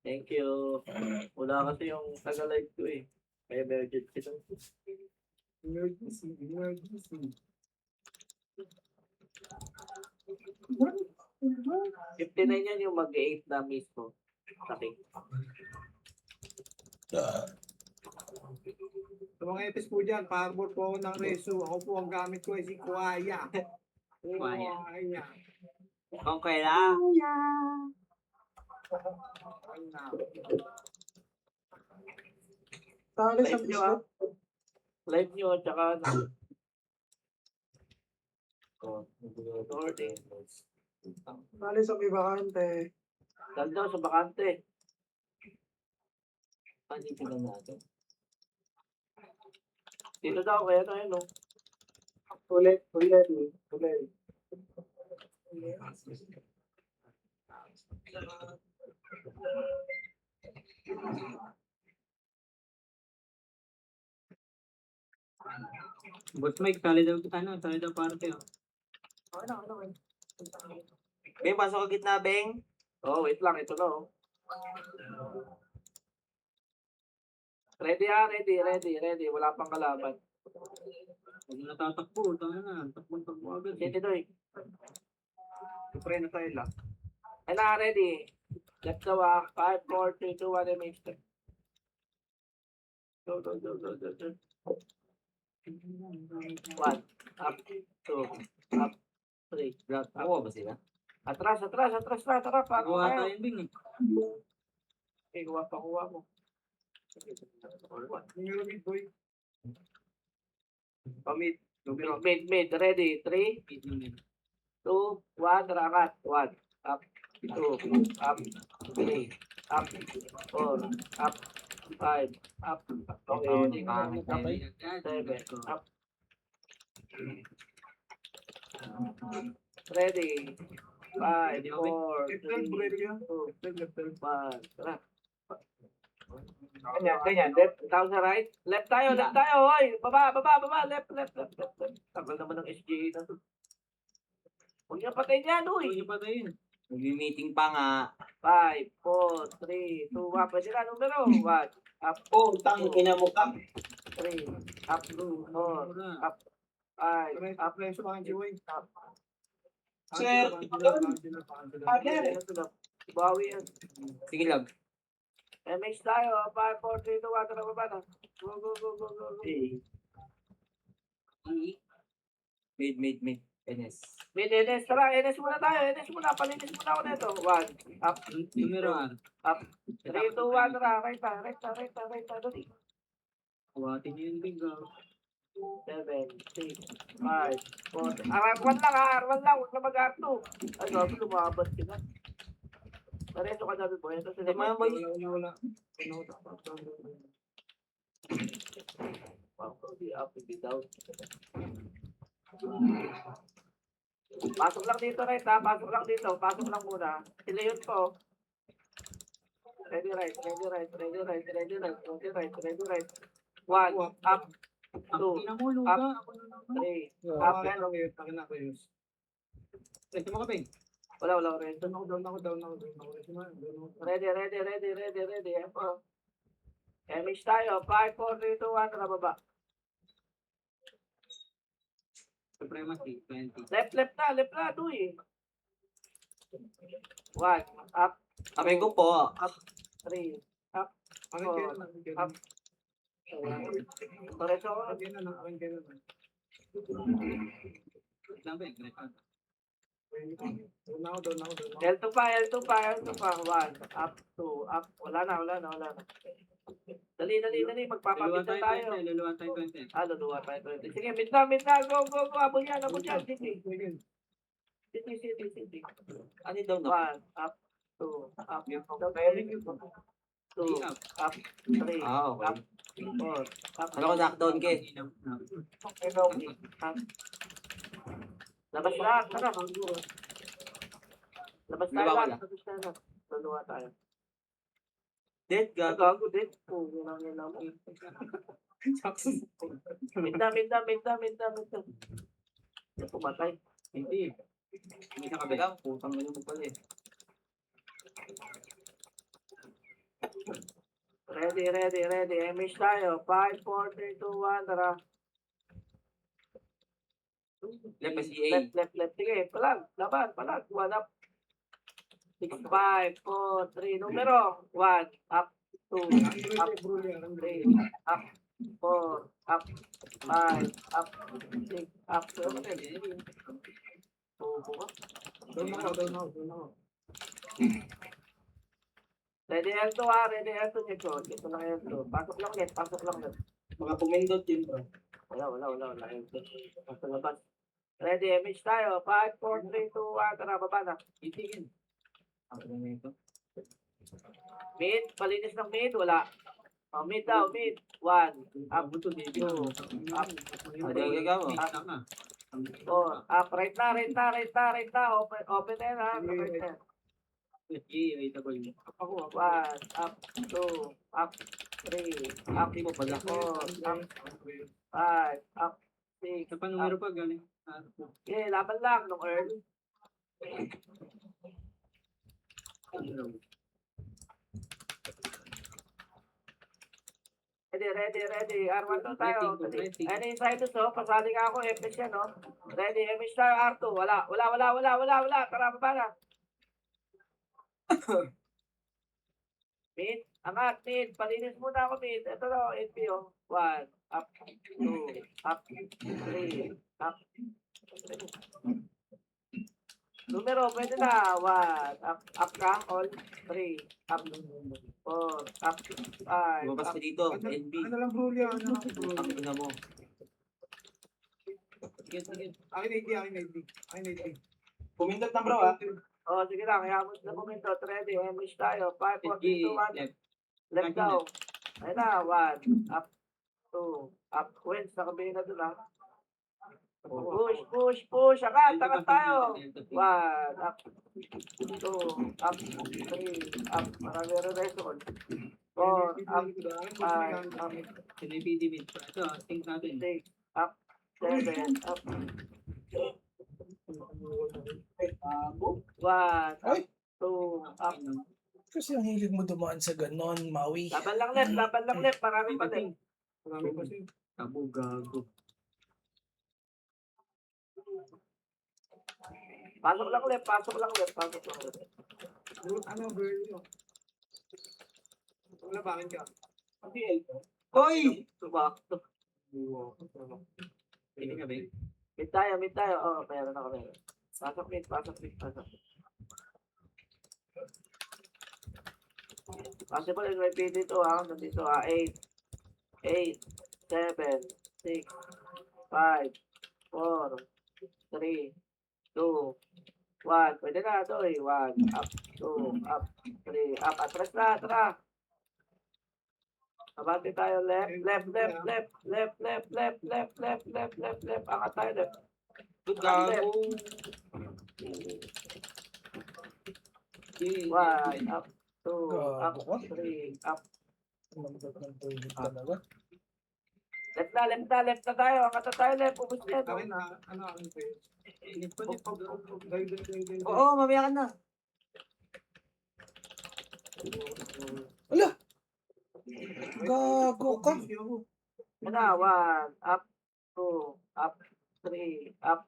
Thank you. Wala kasi yung taga-live ko eh. Kaya emergency lang. Emergency. 59 yan yung mag-8 na mismo. Sabi. Sa mga epis po dyan, parbor po ako ng reso. Ako po ang gamit ko ay si Kuaya. Kuaya. Kuaya. Okay lang. Tali sa Live nyo ah. Live nyo, tsaka ano. Tali sa may bakante. Dal daw sa bakante. Panipin lang natin. Dito daw kaya na yun, no? Ulit. Boss Mike, tali daw parte. Beng, pasok ka gitna, Beng. Oh, wait lang. Ito na, oh. Ready ha, ready. Wala pang kalaban. Huwag na natatakbo, takbo agad. Hindi doy. Pre na tayo lang. Ay na, ready. Left daw ah. 5, 4, 3, 2, 1, MH. Go. 1, up, 2, up, 3. Ako ba sila? Atras na. Tara, pa. Gawa tayo, Beng eh. Okay, kuha mo. Mid boy. Mid. Ready. 3, 2, 1, rakat. 1, up, 2, up, 3, up, 4, up, 5, up, okay, Pangit up, tayo agad. 7, up. Ready. 5, 4, 3, 2, 1, tara. Ganyan. Left, tayo sa right. Left tayo. Hoy, baba. Left. Tagal naman ng SGA na to. Huwag niya patayin yan, Huwag uy. niyo patayin. Nag-meeting pa nga. 5, 4, 3, 2, 1. Pwede na, numero. 1, up, Oh, tang ina mo ka. 3, up, 4, up, 5, up, Pre sa mga jiway. up. Sir, Bawi yan. sige lang. MH tayo. 5, 4, 3, 2, 1. Tara, baba na. Go. Mid. NS. NS, tara. NS muna tayo. Palinis muna ako nito. 1, up, Numero up. 3, 2, 1. Tara. Right na. Dali. Kuwatin niyo yung Beng. 7, 6, 5, 4. R1 lang. Huwag na mag-R2. Ay, gabi, lumabas ka na. Pareso ka namin po. Ito sila. Tama ba Wala. Wow, di up, di down. Pasok lang dito, right ha? Pasok lang muna. Sila yun po. Ready right. 1, up, Ang ina mo, luga. Ako na naman. 3, Up yan. Takin ako yun. Ito mga Beng. wala rin. Down ako. Ready. Epo. MH tayo. 5, 4, 3, 2, 1. Tara, baba. Supremacy, 20. Left na. Tuy. 1, up, Sabi ko po. 3, Akin kayo na. Pareso ako. Akin kayo na. Lang Beng, record. Down ako. L2 pa. 1, up, 2, up. Wala na. Dali. Magpapabit na tayo. Luluwan tayo 20. Luluwa tayo. Sige, mid na. Go. Abot yan. City. Ano daw na? 1, up, 2, up. 2, up, 3, Okay. up, 4, up. Ano ko knockdown ke? Up. Labas lahat. Tara. Labas tayo Luwa ka lahat. Luluwa tayo. Dead gago. Gago din. Yan mo. Minta. Pumatay. Hindi. Hindi sa kabila. Putang ina mo pala eh. Ready. Emish tayo. 5, 4, 3, 2, 1. Tara. Left SEA. Left. Sige, palag. Laban. 1 up. 6, 5, 4, 3. Numero. 1, up. 2, up. 3, up. 4, up. 5, up. 6, up. Doon ako. Ready L2 ha. Ready L2 nito. Dito lang L2. Pasok lang ulit. Mga pumindot din bro. Wala. L2. Pasok labas. Ready, image tayo. 5, 4, 3, 2, 1. Tara, baba na. Itigin. Ako na ito. Mid, palinis ng mid, wala. Oh, mid daw, mid. 1, up, Abo to, David. 2, up, Gagawa. 4, up, right na. Open na yan ha. Right na. Wait ako yun. 1, up, 2, up, 3, up, Hindi mo pala. 4, up, 5, up, 6, Sa panumero pa galing. Okay, laban lang nung early. Ready. R1 to tayo. Ano yung side to? Pasali ka ako. FS yan, no? Ready. Image tayo. R2. Wala. Tara, baba na. Mid. Angat, mid. Palinis muna ako, mid. Ito na, NPO. 1, up, 2, up, 3, up. Numero, pwede na. 1, up ka. All. 3, up, 4, up, 5, Lumabas up. ka dito. NB. Ano lang bro yan? Ang ina mo. Akin 80. Pumindot na bro ah. Oh, sige lang. Kaya mo na pumintot. Ready. Image tayo. 5, 4, 3, 2, 1. Left. Left daw. Ayun na. 1, up, 2, up. Wins. Nakabihin na dun, ha. Push. Angat tayo. 1, up, 2, up, 3, up. Marami re-resol. 4, up, 5, up, Sinipid mid. Ito, think natin. 6, up, 7, up. 1, Ay! 2, up. Kasi ang hilig mo dumaan sa ganon, Maui. Laban lang left. Marami pa din. Marami kasi. Tabo gago. Pasok lang left. Ano girl yun? Wala ba akin ka? Hoy! Tumakto. Hindi ka ba? Mid tayo. Oh, meron ako. Pasok mid. Possible in may dito ha. Nandito ha. 8, 7, 6, 5, 4, 3, 2, 1. Pwede na ito eh. 1, up, 2, up, 3, up. Atras na, tara. Abante tayo left. Angat tayo left. Good gago. 1, up, 2, up, Gago ka. 3, up. Tumagdag ng tubig talaga. Left na tayo. Angat na tayo left. Ubus na ito. Akin na, ano akin pa yun? Init pa din. Dahil. Oo, mamaya ka na. Ala! Gago ka. Ano, 1, up, 2, up, 3, up.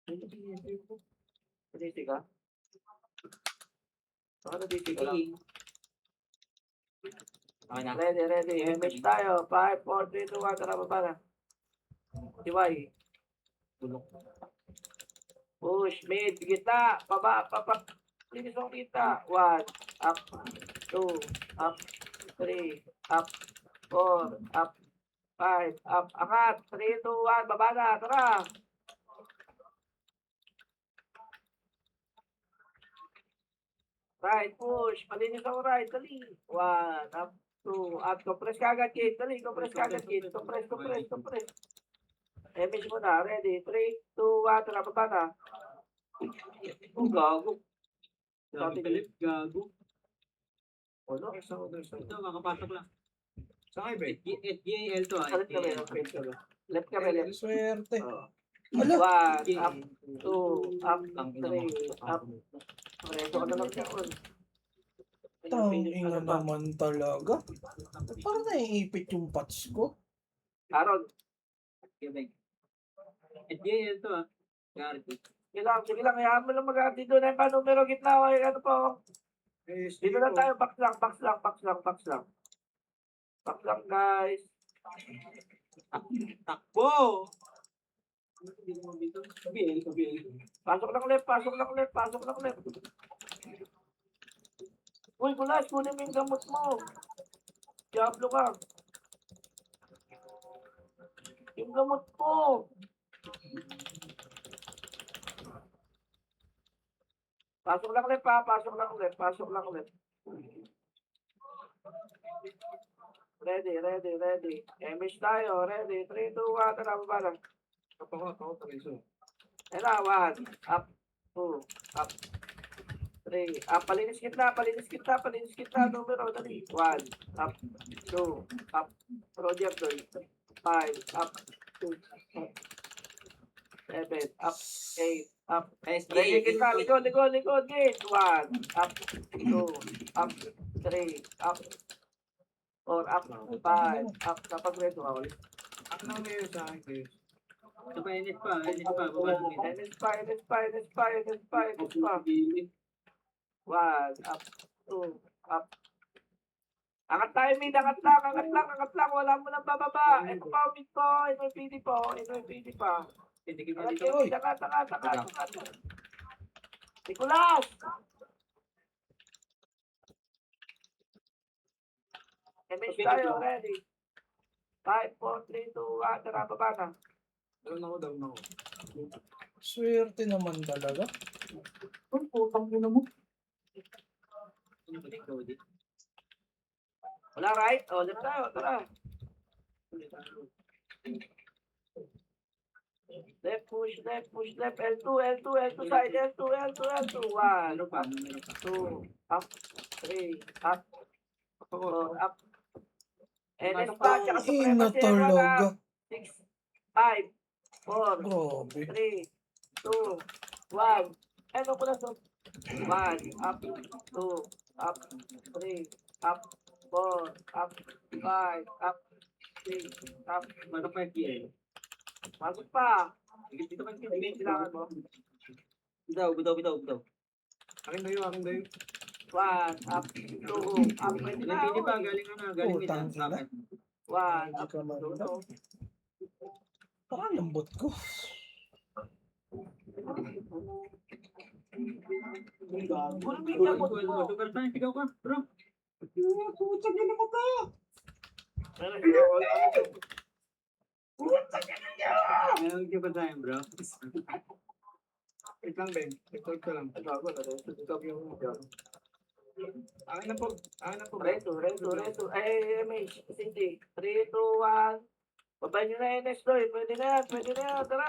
3 ka? Baka na-DC ka lang. Okay na. Ready. Image tayo. 5, 4, 3, 2, 1. Tara, baba na. Diway. Push, mid, gitna. Baba. Linis ang kita. 1, up, 2, up, 3, up, 4, up, 5, up. Angat. 3, 2, 1. Baba na. Tara. Right, push. Malinis ang right. Dali. 1, up, 2, up. Compress ka agad, kid. Dali, compress ka agad, kid. Compress. Image mo na. Ready. 3, 2, 1. Tara, baba na. Oh, gago. Sabi ka left, gago. Ano? Ito, makapasok lang. Sa akin, be? SGAL to ah. Left kami. Left kami. Left. Swerte. Oh. Ala! 1, up, 2, up, Ang ina mo. 3, up, Preso ka na lang siya. Ron. Tangina naman talaga. Parang naiipit yung patch ko. Aaron, NBA L2 ah. Garrett. sige lang, hayaan mo lang mag-ati doon. Ay, pa numero, gitna, ay, ano po. Dito lang tayo, box lang. Box lang, guys. Takbo! Pasok lang left. Uy, Kulas, kunin mo yung gamot mo. Diablo ka. Yung gamot mo. Pasok lang left. Ready. Emish tayo, ready. 3, 2, 1, tara, baba lang. Ako, Reso. Ayan na, 1, up, 2, up, 3, up, palinis kita, numero, dali. 1, up, 2, up, Roger, 5, up, 2, up, 7, up, 8, up, ready kita, likod, gate. 1, up, 2, up, 3, up, 4, up, 5, up, kapag reto ka ulit. Ano na ngayon sa akin, Chris? Ito pa, NS pa. Baba ng mid. NS pa. 1, up, 2, up. Angat tayo, mid. Angat lang. Wala mo nang bababa. Ito pa, mid po. Ito yung PD pa. Pindigin mo Angat dito. kayo, mid. Angat. Nicolas! MS tayo, ready. 5, 4, 3, 2, 1. Tara, baba na. Down ako. Swerte naman talaga. Wala right? O, left tayo. Tara. Left push. L2 side. L2. 1, Numero pa. 2, up, 3, up, 4, up. NS Pasok pa, pa. tsaka Ina supremacy. talaga. 6, 5, 4, Grabe. 3, 2, 1. Ano ko na so? 1, up, 2, up, 3, up, 4, up, 5, up, 6, up. Pasok pa FBL. Masok pa. Dito ka Sige, kailangan mo. Bitaw. Akin na yun. 1, up, 2, up. Pwede na. Pili pa, galing mid. Putang ina. 1, Hindi up, ka man 2. Parang lambot ko. Kunin mo yung gamot mo. Super time, sigaw ka, bro. Meron super time, bro. Wait lang, Ben. Record ko lang. Akin na po. Reto. Ay, may Cindy. 3, 2, 1. Babay nyo na NS doy. Pwede na yan. Tara.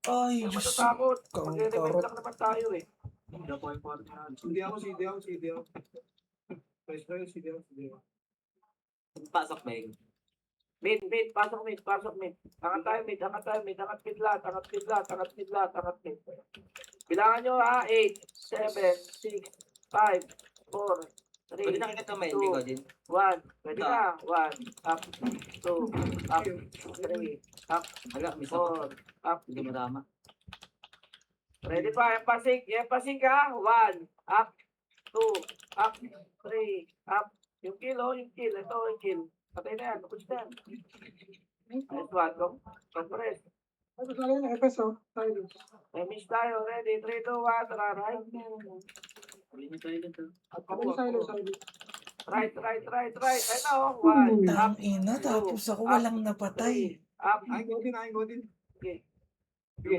Ay, Huwag Diyos. matatakot. Kang Mag-revive karot. lang naman tayo eh. Hindi ako important. Hindi ako. CD ako. Pasok, Beng. Mid. Pasok mid. Angat tayo mid. Angat mid lahat. Bilangan nyo ha. 8, 7, 6, 5, 4, 3, Pwede nakikita may hindi ko din. 1. Pwede na. 1, up, 2, up, 3, up, Hala, miss ako. 4, up. Hindi matama. Ready pa, empasing ka. 1, up, 2, up, 3, up. Yung kill. Ito yung kill. Patay na yan, push na yan. Nice one, compress. May miss tayo, ready, 3, 2, 1, tara, right. Huli niyo tayo dito. Right. Ano, 1, up, Putang ina. Tapos ako walang 3, napatay. up. Ay, go din. Okay. Sige.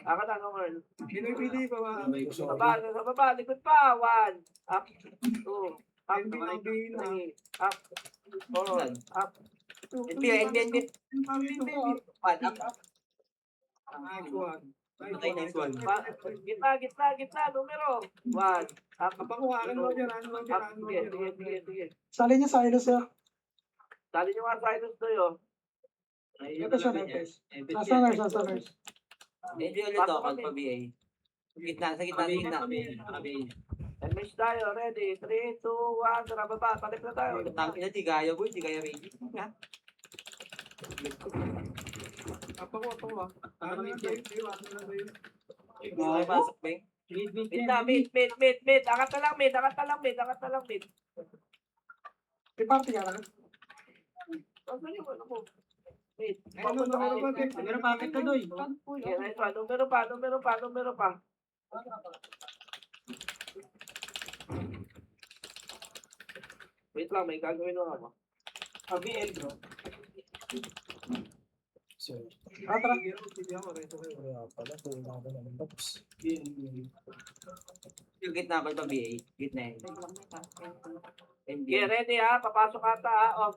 Ako na, Normal. Pinipili ko ba? Sa baba, likod pa. 1, up, 2, up, Hindi na, hindi na. 3, up, 4, up. NB. Pan up. Nice one. Gitna, numero. 1, up, Kapakuha, akin mo dyan. up. Sige. Sali niya Silas ah. Dali nyo nga Cyrus doyo. Ito siya, Nasa nurse. NB ulit ako, pag pa-BA. Gitna, sa gitna, sa gitna. Image tayo, ready? 3, 2, 1, tara baba, balik na tayo. Tangin na, di kaya boy, di kaya ready. Ha? Apa ko. Ano na tayo? Ano na tayo? Okay, pasok, Beng. Mid na, mid. Angat na lang mid. May party ka na? Ano yung ano mo? Mid. Ano ba? Pero bakit ka doy? Okay, nice one. Numero pa. Wait lang, may gagawin lang ako. BL, bro. So, Tara. Hindi ako. Reso kayo. kaya pala, kulang ako ng box. Yung gitna ko ito, BA. Gitna yun. Okay, ready ha? Papasok ata ha? Off.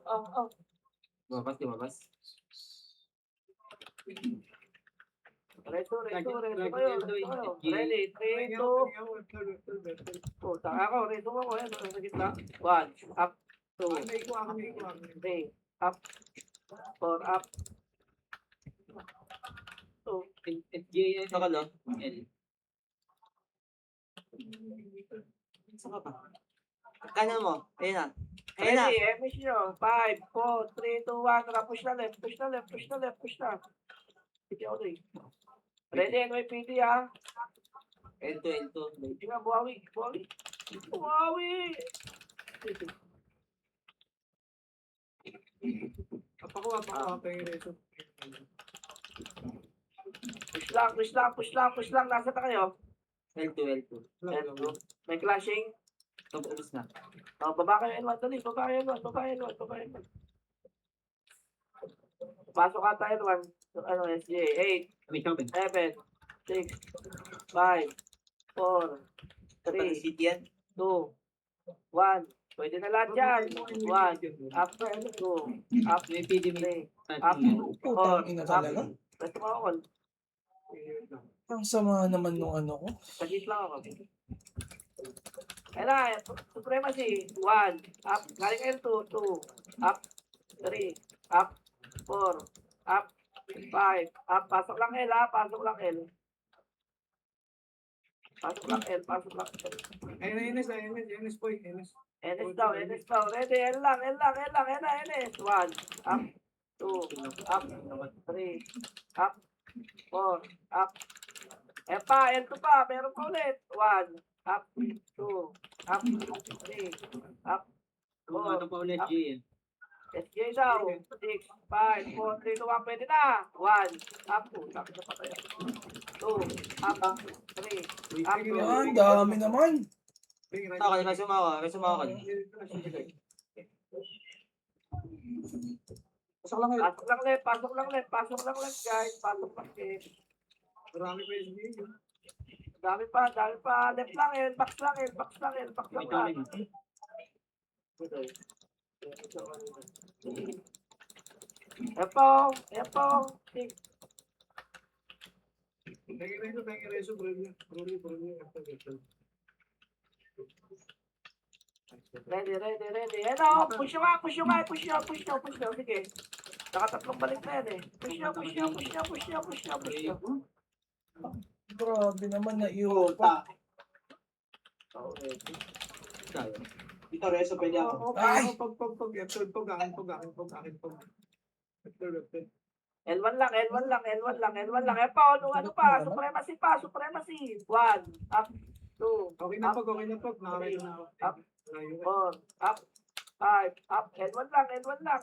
Lumabas. Reto kayo. Ready? 3, 2, taka ako. Reto mo ako. Ayan, sa gitna. 1, up, 2, May ko. 3, up, 4, up, 2. FJ, Saka lo. Saka pa. Kanan mo. Ayun na. Ready, MS nyo. 5, 4, 3, 2, 1. Tara, push na left. Sige ako doy. Ready, NYPD ha? L2. Sige nga, buhawi. Apa ko. Yung reso. Push lang. Nasa na kayo? L2. L2. May clashing. Tapos na. Oh, baba kayo N1. Dali, baba kayo N1. Pasok ka tayo N1. Ano, SJ. 8, may shopping. 7, 6, 5, 4, Pati 3, city yan. 2, 1. Pwede na lahat yan. 1, up, 2, up, May PD, 3, up, Putang ina talaga. Basta mo ako. Ang sama naman nung ano ko. Sagit lang ako. Ayun na, supremacy. 1, up, galing L2, 2, up, 3, up, 4, up, 5, up, pasok lang L ha, pasok lang L. NS boy. NS daw, ready, L lang, NS. 1, up, 2, up, 3, up, 4, up. L2 pa, meron pa ulit. 1, up, 2, up, 3, up, Kung ano pa ulit, Up. J. SJ daw. 6, 5, 4, 3, 2, 1, pwede na. 1, up, 2, up, 2, up, 3, up, Ang dami naman. Saka, may sumawa ka. Pasok lang left, guys. Pasok lang left. Marami pa yung SBA. Dami pa. Left lang, box lang. May coming. Epong. Pengi reso, bro. Ready. Ano, push nyo. Sige. Nakatatlong balik na yan eh. Push nyo. Grabe naman na iyo pa. Dito, Reso, pwede ako. Ay! L1 lang. Epong, ano pa? Supremacy. 1, up, 2, Okay na pag. Nakakita na ako. Up. 4, up, 5, up. L1 lang.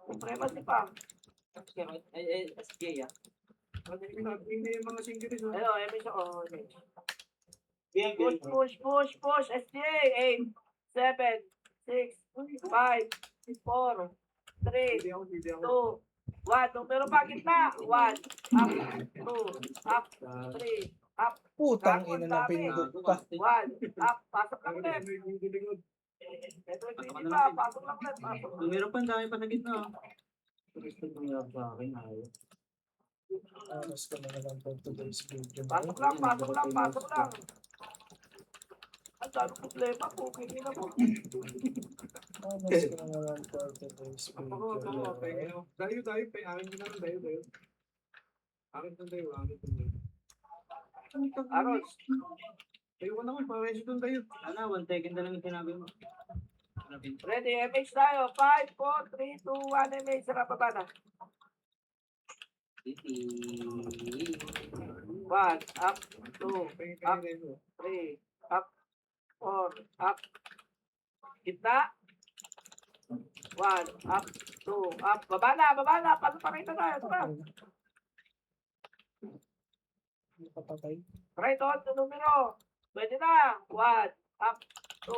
Supremacy pa. SJ, ah. Hindi yung mga singles. Ayun, MS ako. Push. SJ. 8, 7, 6, 5, 4, 3, 2, 1. Numero pa gitna. 1, up, 2, up, 3, up, Putang ina na pinindot pa. 1, up. Pasok lang left. Ito yung pa. Pasok lang left. Meron pa, dami pa sa gitna. Aras ka na naman po today's video. Pasok lang. Ang dami problema po. Hindi na po. Aras ka na naman po today's video. Dayo. Akin na lang dayo. Akin na dayo. Aros. Tayo ko naman, pareso doon tayo. Ano, 1 second na lang yung sinabi mo. Ready, MH tayo. 5, 4, 3, 2, 1, MH. Sarap baba na. 1, up, 2, Pahingin Up. Reso. 3, up, 4, up. Gitna. 1, up, 2, up. Baba na, baba na. Pakita tayo. Tara. Nakapatay. Right on to numero. Pwede na. 1, up, 2,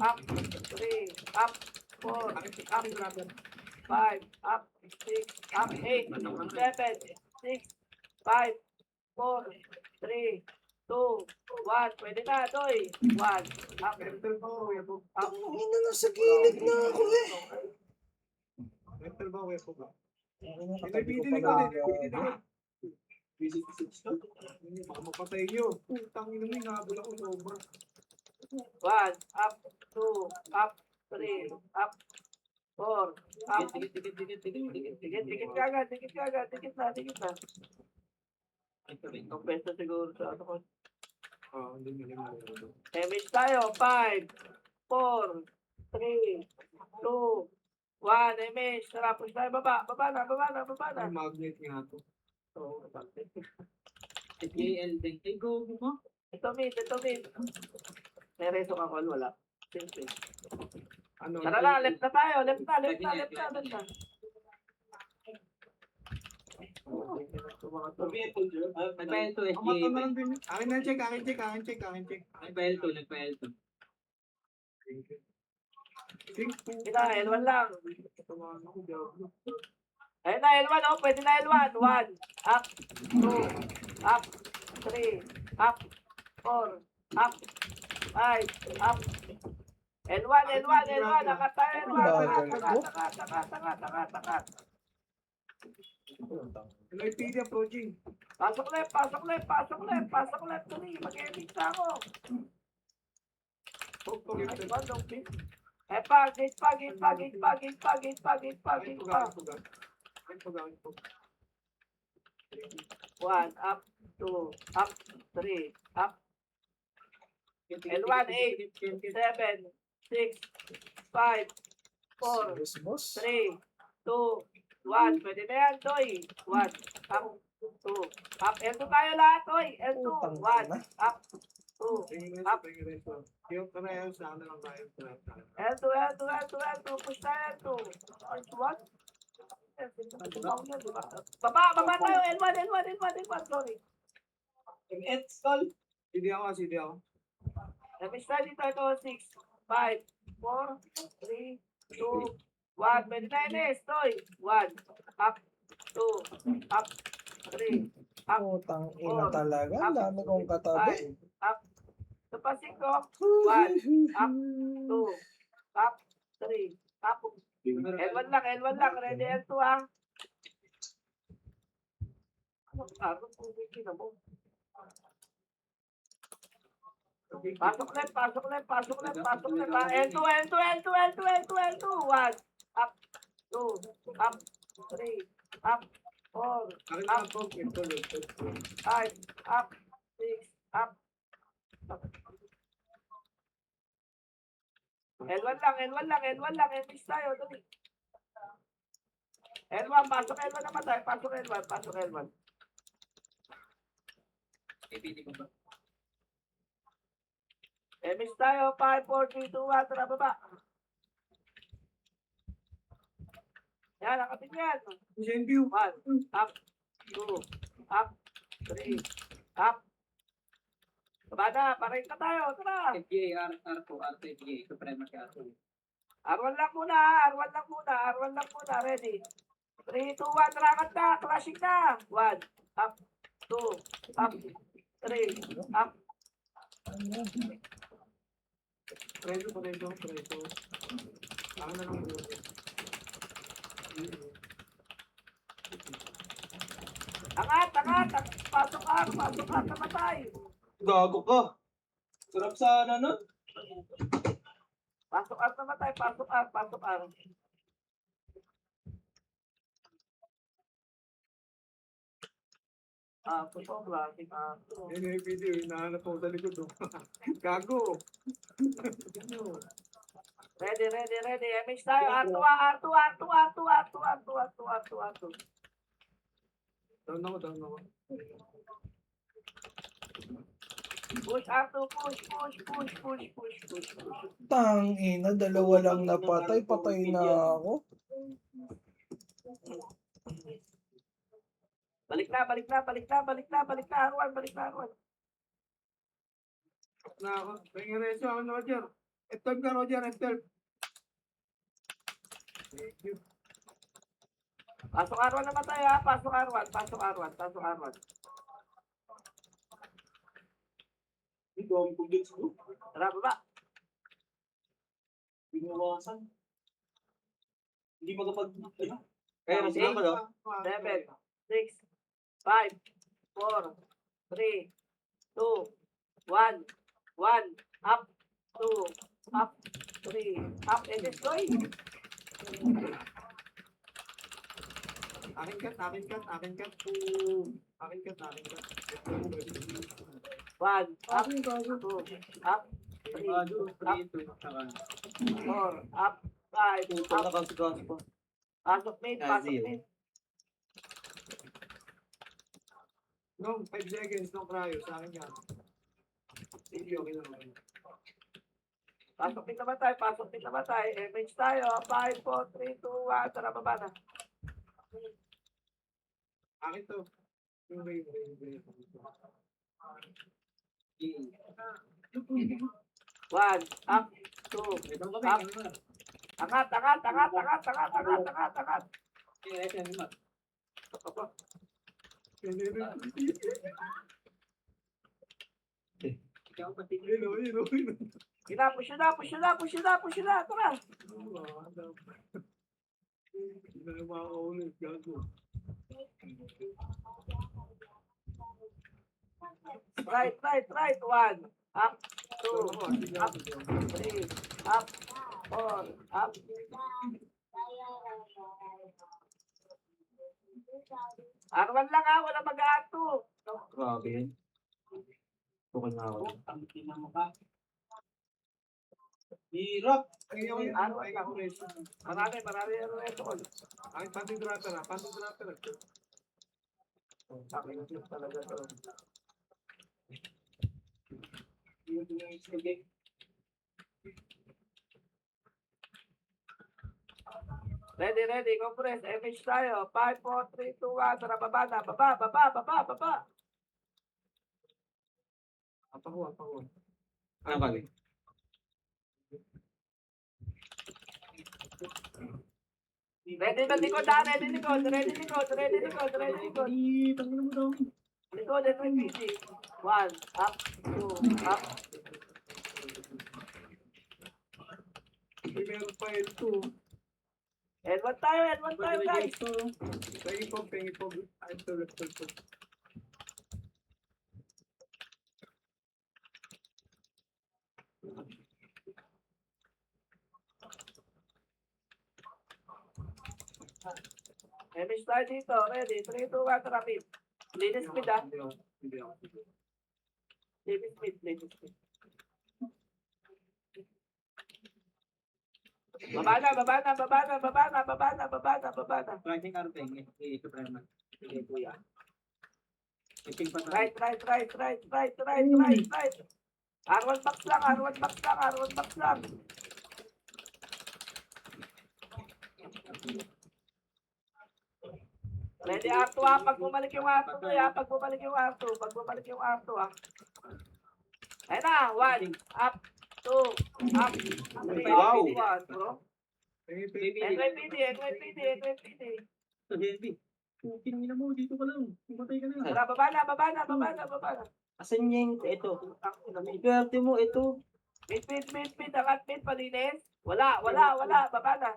up, 3, up, 4, up, 5, up, 6, up, 8, 7, 6, 5, 4, 3, 2, 1. Pwede na, Doy. 1, up, Mental ba ako, Wepo? up. Ina, nasa gilid na ako eh. Mental ba, Wepo ba? Ang ina, May katabi ko pili pala. ko din, pili ko. Baka mapatay nyo. Putang ina mo, inahabol ako sobra. 1, up, 2, up, 3, up, 4, up. Dikit ka agad, dikit na. Ang pwesto siguro sa ano ko. Hindi mo. Damage tayo. 5, 4, 3, 2, 1. Damage. Tara, push tayo. Baba na. Ay, magnet nga to. So, JL din. Ay, go mo. ito mid. May reso ka call, wala. Simple. Ano? Tara na, left na tayo. Left na. Nagpa-L2 Ang mata na SGA. lang din. Akin na check. Nagpa-L2. Kita, L1 lang. Ayun na, L1, oh. Pwede na L1. 1, up, 2, up, 3, up, 4, up, 5, up. L1. Nakat tayo, L1. Takat. LIPD approaching. Pasok left. Tuloy, mag-edit na ako. Gate pa. 1, up, 2, up, 3, up. L1, 8, 7, 6, 5, 4, Serious, boss. 3, 2, 1. Pwede na yan, Toy. 1, up, 2, up. L2 tayo lahat, Toy. L2, Putang 1, ina. up, 2, up. Yung pareho sa ano lang tayo. L2. Push tayo, L2. L1. Baba tayo, L1. Sorry. It's call. Hindi ako. Damage tayo dito. Ito, 6, 5, 4, 3, 2, 1. Pwede na Ines, Toy. 1, up, 2, up, 3, up, Putang ina talaga. Ang dami kong katabi. 5, up. Ito pa 6, 1, up, 2, up, 3, up. L1 lang. Ready, L2 ah. Ano ka? Tubig na mo. Pasok left. L2. 1, up, 2, up, 3, up, 4, Akin na po. 5, up, 6, up. L1 lang. English tayo. Dali. L1, pasok L1 naman tayo. Pasok L1. English tayo. 5, 4, 3, 2, 1. Tara, baba. Yan, nakapit yan. Same view. 1, up, 2, up, 3, up. Baba na, parin ka tayo. Tara. FGA, R2, FGA. Supremacy R2. R1 lang muna. Ready? 3, 2, 1. Rakat na. Clashing na. 1, up, 2, up, 3, up. Preso. Akin na lang po. Angat. Pasok ka. Namatay. Gago ka. Sarap sana nun. Pasok ka. Sobra. Yan yung video, hinahanap ko sa likod. Oh. Gago. Ready. MH tayo. R2. Down ako. Push R2. Push. Tangina, dalawa lang napatay. Patay na ako. Balik na. Arwan, balik na. Na ako. Tingin reso ako, Roger. F12 ka, Roger. F12. Thank you. Pasok Arwan naman tayo ha. Pasok Arwan. Hindi ko ang pugit ko. Tara, baba. Binawasan. Hindi magapag... Kaya mas lang ba, no? 7, 6, 5, 4, 3, 2, 1. Up, 2, up, 3, up, and destroy. Akin cut. 1, up, 2, up, 3, up, 4, up, 5, Puto up. na kasi pa. Pasok mid. No, 5 seconds, no cryo. Sa akin yan. Sige, okay lang. Pasok mid naman tayo. MH tayo. 5, 4, 3, 2, 1. Tara, baba na. Akin to. Yung wave. 1, up, 2, up. Angat. Push na. Tara. Hindi na makakaulit. Gago. Right. 1, up, 2, up, 3, up, 4, up. Arwan lang ha, wala mag-ato. Grabe yun. Bukod na ako. Hirap. Arwan lang. Marami ano ito. Akin pantidrata na. Sakin talaga to. Ready, compress. MH tayo. 5, 4, 3, 2, 1. Tara, baba na. Baba. Apaho. Ano ba? Ready na likod ha. Ready likod. Likod, FPC. 1, up, 2, up. Hindi meron pa L2. L1 tayo, guys. Pengi po. Ay, tulad. MH tayo dito. Ready, 3, 2, 1. Tara, mid. Linis mid ha. Hindi ako. Linis mid. Baba na. Pricing Arteng. Suprema. Sige, kuya. Pricing pa Right. R1 box lang. Ready, R2 ha. Pag bumalik yung R2 ha. Ayun na. 1, up, 2, up, 3, Wow. 1, bro. Pengi. NYPD. Sa DNB. Puking ina mo, dito ka lang. Pumatay ka na. Tara, baba na. Asan yung ito? Swerte mo, ito. Mid, angat mid, palinis. Wala, baba na.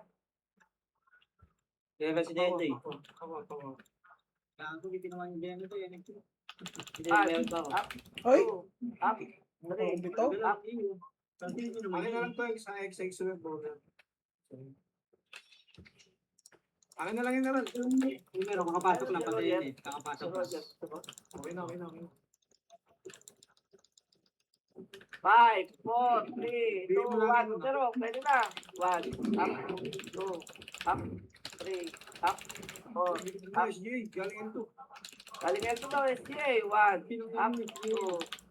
Kaya residente. Apaho. Gago, ginawa yung DNB to. Yan ito. Hindi, meron pa ako. Up, Ay! 2, up, 3, Bito? up. Kasi hindi Akin na lang to sa XX web border. Akin na lang yun na rin. Numero, kakapasok lang patayin eh. Kakapasok Si lang. Roger. Okay na, okay na. 5, 4, 3, 2, 1. Numero, pwede na. 1, up, 2, up, 3, up, 4, up. SGA, galing ito. Galingan ko daw, SGA. 1, up, 2,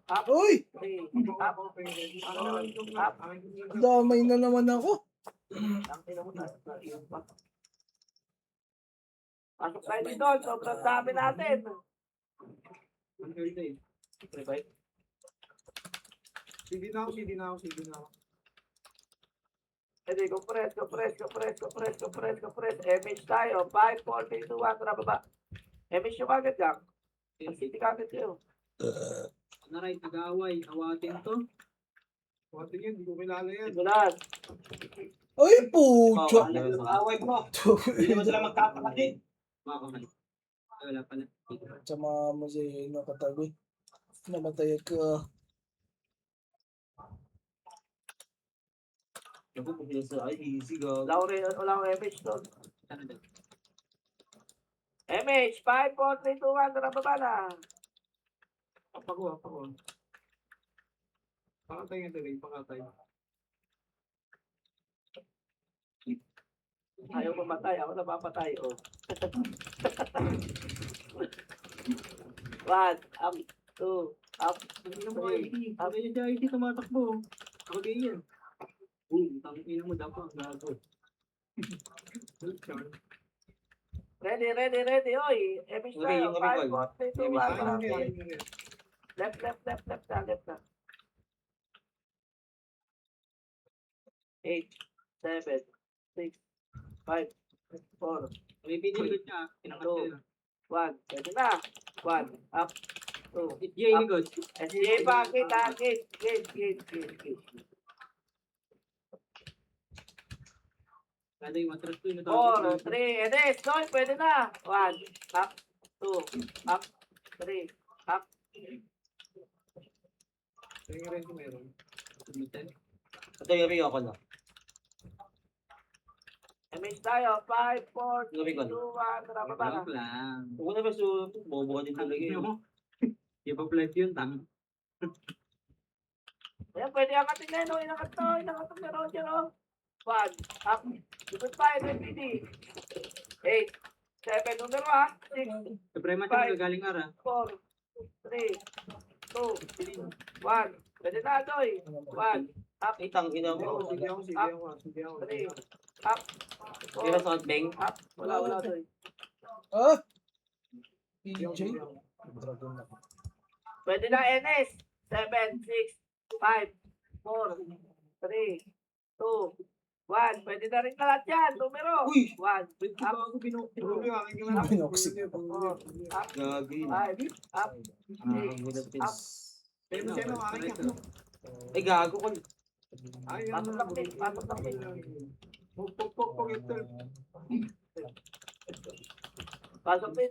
up, Uy! 3, up, 4, up. Damay na naman ako. Ang ina mo na. Pasok tayo dito. Sobrang dami natin. Ang ganda eh. Revive. CD na ako, CD na ako, CD na ako. Hindi, compress. MH tayo. 5, 4, 3, 2, 1. Tara baba. MH yung agad lang. City kagad kayo. Ano right, nag-aaway. Awatin to. Wala yan, hindi ko kilala yan. Sigulan. Uy, pucho! Away bro. Hindi naman sila magkakapatid. Makakamali. Ay, wala pala. Sama mo si nakatabi. Namatay ka. Ako pag nasa ay easy ga. Wala akong MH doon. Ano doon? MH, 5, 4, 3, 2, 1. Tara baba na. Apako. Pakatay nga tuloy, pakatay. Ayaw mamatay. Ako na papatay. Oh. 1, up, 2, up, Ang ina mo, 3, ID. Ano yung si ID tumatakbo? Ako din yan. Tangin ina mo dapat. Gago. Ready. Oy, MH tayo. 5, 4, 3, 2, 1. Left na. 8, 7, 6, 5, 4, May pinili siya. Pinakasya. 1. Pwede na. 1, up, 2. SGA likod. SGA pa, gate. Kada yung matras ko yung 4, 3, and then, Soy, pwede na. 1, up, 2, up, 3, up. Tingin rin kung meron. Ito yung ring ako na. MH tayo. 5, 4, 3, Gabi ko 2, 1. Tara baba na. Joke lang. Huwag na ba so bobo ka din talaga Tangin yun. mo. Di ba flight yun, tang? Ayan, pwede akatin na yun. Inakat to na Roger. 1, up. Likod pa, NPD. 8, 7, numero ha. 6, Supremacy Bye. magagaling ara. 4, 3, 2, 1. Pwede na, Doy. 1, up, Ay, tangina mo. Sige ako. 3, up, Kira 4, sa bang. up. Wala, Doy. Ah! Sige PJ? ako. Dragon na. Pwede na, NS. 7, 6, 5, 4, 3, 2, 1. Pwede na rin lahat yan. Numero. Uy! 1, Ba't ba ako Rubio, akin ka lang. Binoksin. Gagi. 5, up, Gulat din. Sino, akin ka. Ay, gago ko. Ay, Pasok lang din, pasok lang din. Pok, ito. Pasok din.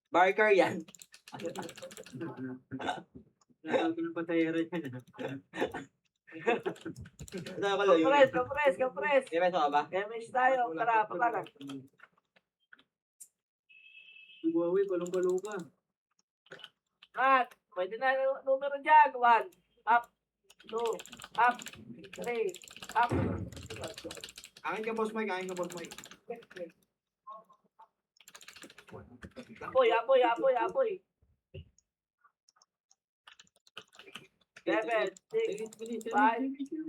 Barker yan. Nakakal ko ng patayera dyan. Ano ko lang yun? Compress. May meso ka ba? Damage tayo. Tara, pala. Huawei, balong-balong ka. Mat, pwede na yung numero dyan. 1, up, 2, up, 3, up. Akin ka, Boss Mike. Apoy. 7, 6, 5,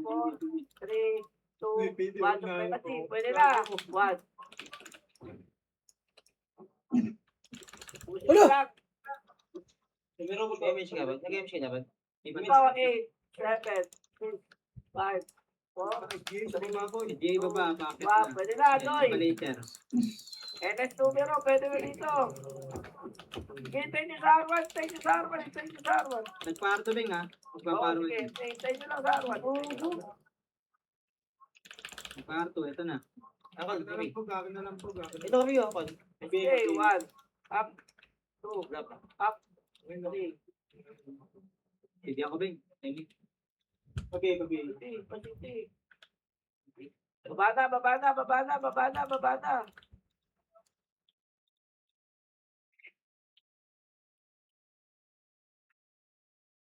4, 3, 2, 1. Supremacy. Pwede na. 1. Ano? Meron ko MH ka ba? Nag-MH ka na ba? Ikaw, 8, 7, 6, 5, 4, SGA baba, bakit Wow, na? pwede na, Doy. Later. NS numero, pwede na dito. Hintay niyo sa Arwan. Nagparto din ha. Oo, Magpaparo. sige. Hintay niyo lang sa Arwan. Nagparto, ito na. Ako, Gabi. Akin na lang po. Ito kami yun ako. Okay, 1, up, 2, up, 3. Hindi ako bing. Okay, Gabi. Pasiti. Baba na, baba na, baba na, baba na, baba na.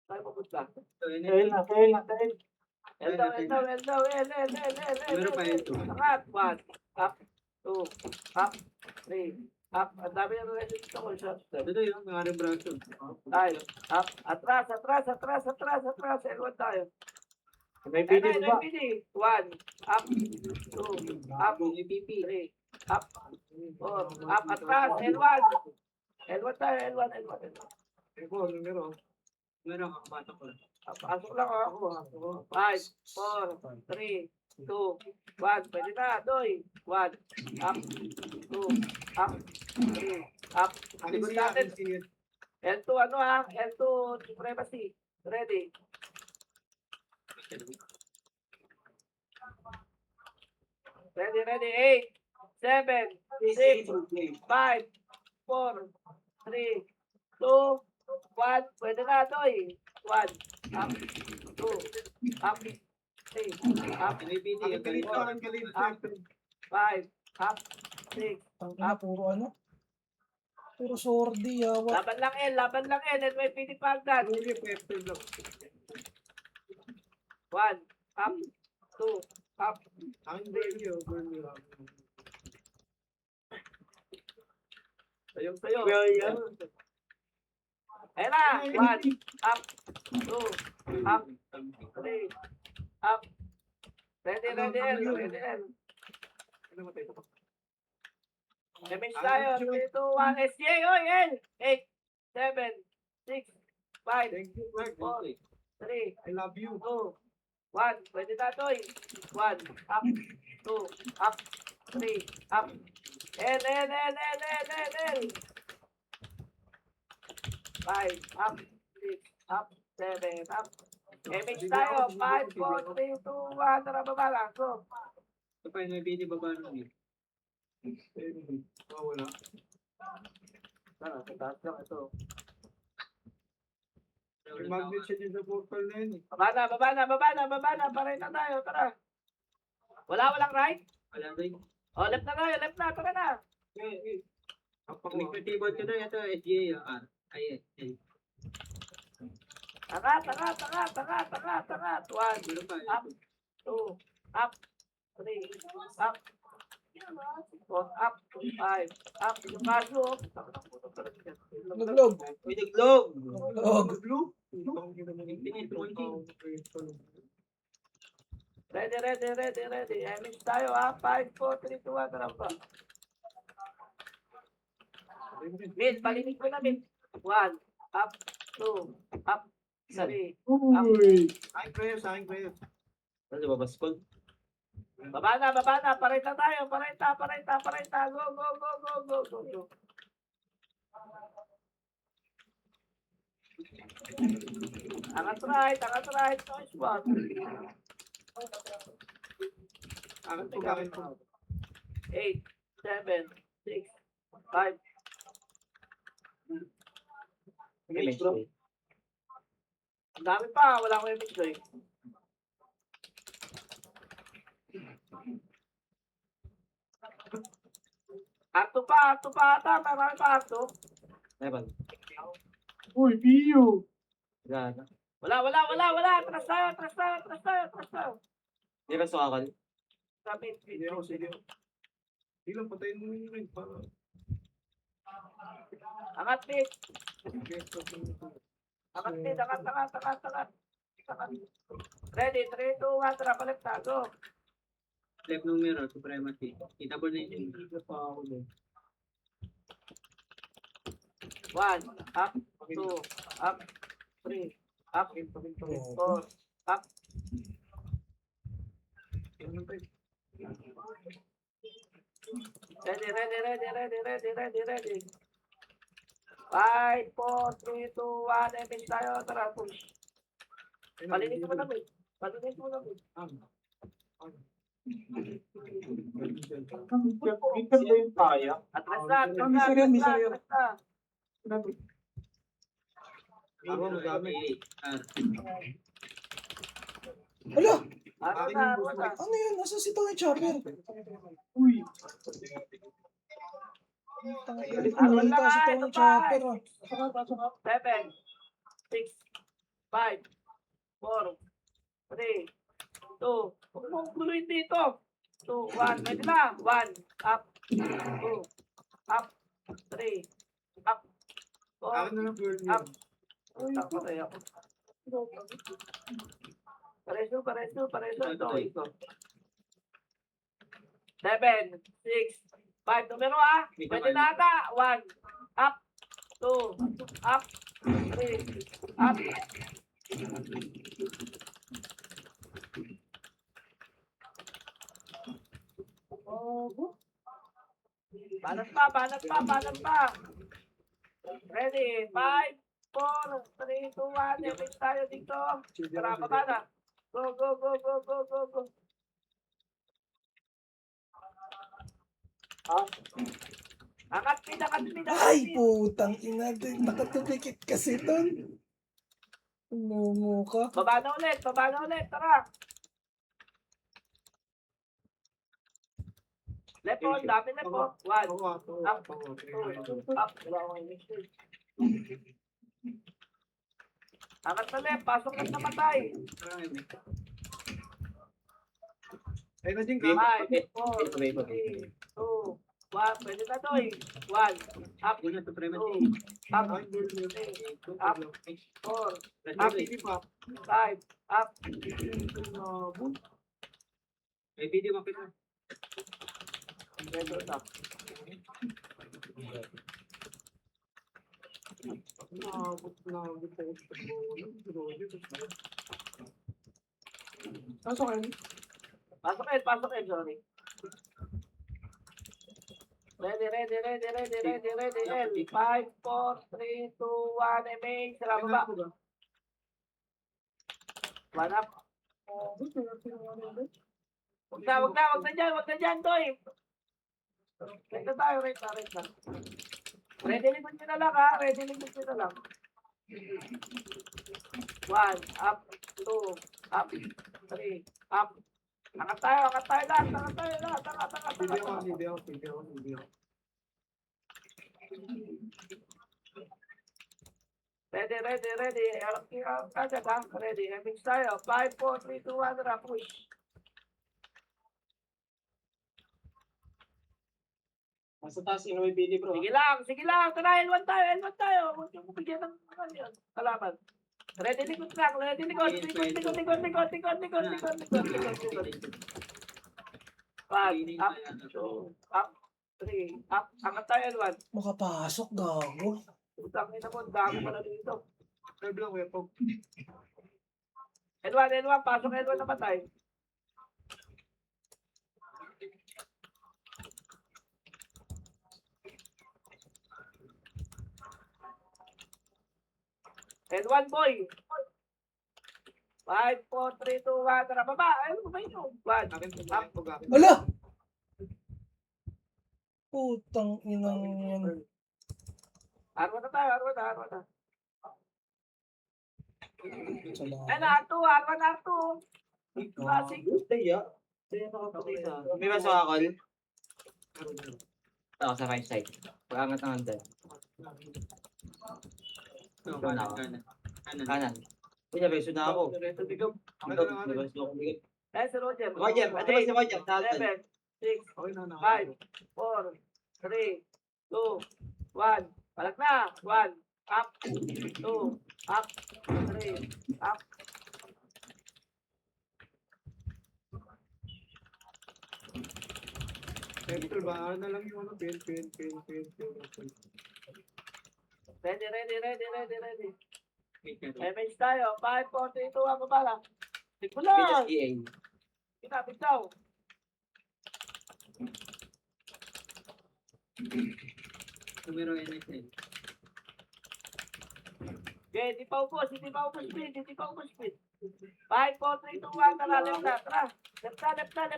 Saan pupunta? Dahil na, dahil na, dahil. Eldaw, eldaw, eldaw, Meron pa ito. Angat, 1, up, 2, up, 3, up. Ang dami na rin dito ko, shot. Ito yun, mga aring braso. Tayo, up, atras, atras, atras, atras, atras. L1 tayo. May pili Ay, ba? pili. 1, up, 2, up, 3, up, 4, up, atras, L1. L1 tayo, L1, L1, L1. Eko, numero. Meron kakabatok ko. Pasok lang ako. 5, 4, 3, 2, 1. Pwede na, Doy. 1, up, 2, up, 3, up. Likod natin. L2 ano ha? L2 supremacy. Ready. Ready, ready. 8, 7, 6, 5, 4, 3, 2, 1. Pwede na, Doy. 1, up, 2, up, 3, up, NIPD, Ang galit ka, ang galit. 5, up, 6. Ang ina, puro ano? Puro sordi, yawa. Laban lang L, NYPD Pagdan. Huli, pepper lang. 1, up, 2, up. Ang galit, burn lang. Sayo. Well, yeah. Ayan na, 1, up, 2, up, 3, up. Ready, ready, ready. Ano matay ito? Damage tayo, 3, 2, 1, SJ, oy, L. 8, 7, 6, 5, Thank you, Mark. 4, 3, I love you. 2, 1. Pwede na, Toy. 1, up, 2, up, 3, up. L. 5, up, 6, up, 7, up. Damage tayo, 5, 4, 3, 2, 1. Tara, baba lang. Go. Ito pa NIPD, baba nung yun. Wala. Tara, taas lang ito. May magnet siya din sa portal na yun eh. Baba na. Paray na tayo, tara. Walang right? Wala doy. O, left na tayo, left na. Tara na. Pag table ko na, ito SGA. Ay. Tangat. 1, Meron pa. up, 2, up, 3, up, 4, up, 5, up. Yung kaso, Naglog. Uy, naglog. Naglog. Infinite launching. Ready. Image tayo ha. 5, 4, 3, 2, 1. Tara pa. Mid, palinig ko na mid. 1, up, 2, up, 3, up. Aking prayers, aking prayers. Ano ba, baskol? Baba na. Parita tayo. Parita. Go. Angat right. No spot. Akin po, akin po. 8, 7, 6, 5. Image bro. Ang dami pa. Wala ko image bro. Arto pa ata. Marami pa arto. Meron. Uy, Pio. Gana. Wala. Atras tayo. Di ba sukakal? Sabi, Sige ako. Hindi lang, patayin mo yun rin. Para. angat mid. Okay, Angat. Ready, 3, 2, 1. Tara, balik na. Go. Left nung mirror, supremacy. Kita po na yun. 1, up, 2, up, 3, up, 4, up. Ready. 5, 4, 3, 2, 1. Image tayo. Tara, push. Palinis mo na, boy. Minsan ba yung kaya? Atras na. Ako magamit. Ala! Araw Akin na, yung araw gusto na. ko. Ano yun? Nasa si Tony Chopper? Uy! Tangina, hindi ko Araw nakita lang si ay, Tony ito Chopper pa. ah. Pasok ka, pasok ka. 7, 6, 5, 4, 3, 2. Huwag mong guluhin dito. 2, 1. Pwede na. 1, up, 2, up, 3, up, 4, Akin na lang girl up. yun. Tapos tayo. Pareso. Ito. 7, 6, 5. Numero pwede na ata. 1, up, 2, up, 3, up. Balance pa. Ready? 5, 4, 3, 2, 1. Damage tayo dito. Tara, baba na. Go. Angat speed. Ay, putang ina. Nakatubikit kasi doon. Umumu ka. Baba na ulit. Tara. Lepo, dami lepo. 1, Ako. up, 2, up. Wala akong mistake. Angat na left. Pasok na sa matay. Ay, na din ka. 5, 4, 3, 2, 1. Pwede na to eh. 1, up, 2, up, Akin girl yun. 3, up, 4, Up, hindi pa. 5, up. May video makita. Ito, up. Nakabot ako sa Pasok ka. Pasok in, sorry. Ready, L. 5, 4, 3, 2, 1, MH. Sira baba. 1 up. Wag na dyan, Toy. Right na tayo. Ready, likod nyo na lang, ha? 1, up, 2, up, 3, up. Angat tayo lahat. Hindi ako. Ready. Agad, ha? Ready. Mix tayo. 5, 4, 3, 2, 1, tara, push. Nasa taas, sino may pili, bro? Sige lang. Tara, L1 tayo. Huwag yung bigyan ng kalaban. Ready, likod. One, up, 2, up, 3, up. Angat tayo, L1. Makapasok, gago. Utang ina mo, dami pala dito. Curve lang, kuya Pog. L1, pasok L1 na patay. L1 boy. 5, 4, 3, 2, 1. Tara, baba. Ayun, baba yun. 1, Akin po, up. akin. Ala! Putang inang yan. Arwa na tayo. Salamat. Ayun na, R2. Classic. Taya. May masakakal? Ako sa right side. Pag-angat ng handa. Kanan. Kuya, beso na ako. Reto, bigaw. Si Roger. Roger, ano ba si Roger? 7, 6, Okay na. 5, 4, 3, 2, 1. Palag na. 1, up, 2, up, 3, up. Petrol ba? Ano na lang yung ano? Pen. Ready. MH tayo. 5, 4, 3, 2, 1. Babala. Tigpo lang. BSEA. Kinapit daw. Numero NSL. Okay, di pa ubos speed. 5, 4, 3, 2, 1. Tara, left na. Left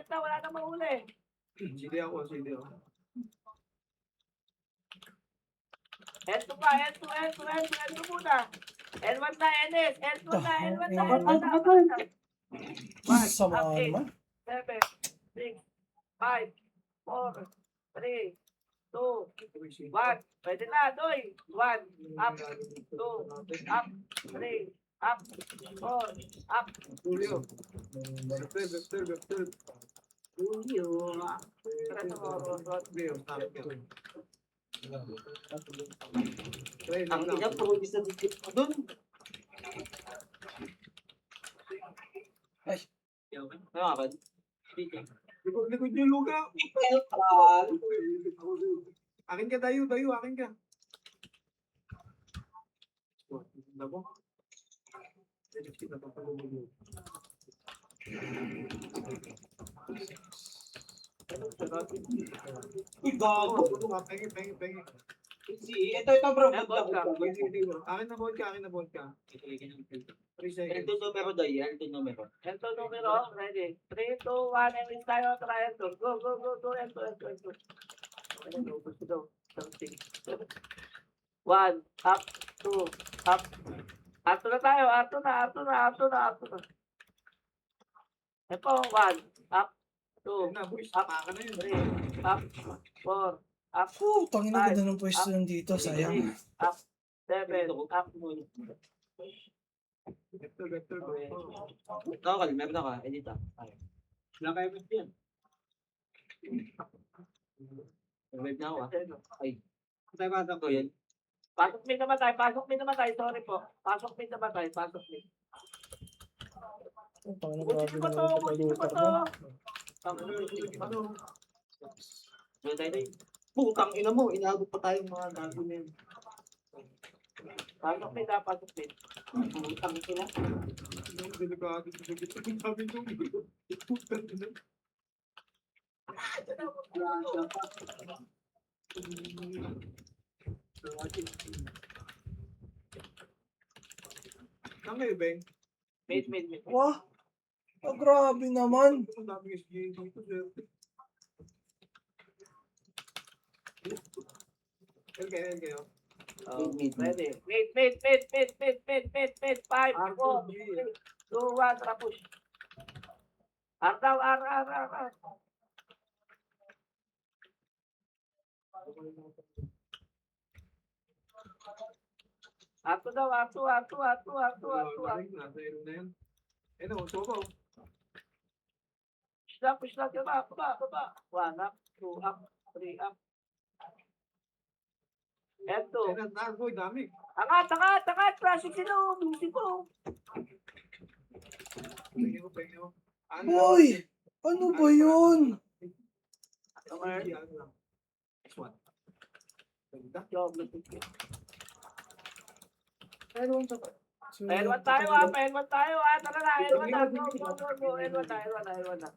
na. Wala na mahuli. CD ako. L2 pa, L2 muna. L1 na, NS. L1 na. 1, Sama up, 8, naman. 7, 6, 5, 4, 3, 2, 1. Pwede na, Doy. 1, up, 2, up, 3, up, 4, up. Julio. Vector. Julio. Julio, tama ka. Ang ina, puro isa dikit mo dun. Ano ka? Likod niyo, Luga. Akin ka, dayo, akin ka. Dabo. Uy, gago. Pengi. Ito bro. Ayan, vodka. Akin na vodka. 3 seconds. Ito numero daw, ito numero. Ento numero, ready. 3, 2, 1, and it's tayo, try ento. Go, ento. Go. Something. 1, up, 2, up. Ato na tayo, ato na. Ito, 1, up, 2, Na, boys. up, Taka na yun. 3, up, 4, up, Tangin na ganda ng pwesto nandito. Sayang. 6, up, 7, up. Vector. Ikaw, meron na ka. Edita. Wala kayo ba yan? Revive na ako ah. Tayo ba Ito yan. Pasok min namatay, sorry po. Pasok min namatay. Tangin na Buti grabe ko naman to, ito. buti ko Palutar to. mo. Ano? Ano tayo tayo? Putang ina mo, inaabot pa tayong mga gago na yun. Pasok min. Putang ina. Yung delikado. Yung sabi ko. Putang ina. Saan kayo, Beng? Mid. Wah! Grabe naman. Ang daming SGA dito, sir. Yan kayo. Ready. Mid. 5, 4, 3, 2, 1, tapos. Ardaw. Ato daw. Nasa ilong na yan. Ano, soba. Push lang. Baba. 1 up, 2 up, 3 up. Eto. Boy, dami. Angat. Traffic sila. Music ko. Pengi mo. Boy! Ano ba yun? Next one. Ganda. Job. So, L1 tayo. Tara na. L1 na. Go. L1 na.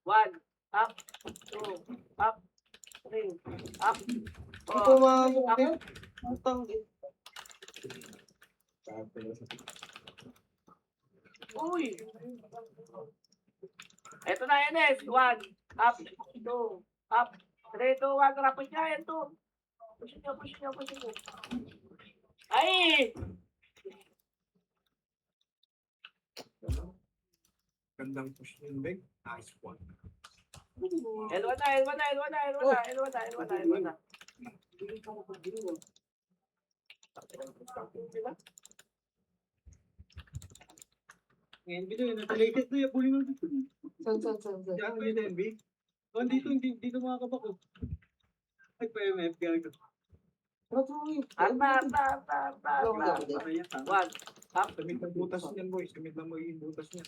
1, up, 2, up, 3, up, Ito 4, mga up. yan. Putang ina. Uy! Ito na yan 1, up, 2, up, 3, 2, 1, rapid niya, ito. Push nyo. Ay! Gandang push yun, Beng. Nice one. L1 na. Ngayon, bito yun. Latest na yung bully mo dito. Saan? Yan mo yun, NB. Oh, dito mga kabak ko. Nagpa-MF gago. Arma. Ayan, 1, tama. up, Samit ng butas niyan, boys. Samit lang mo yung butas niya.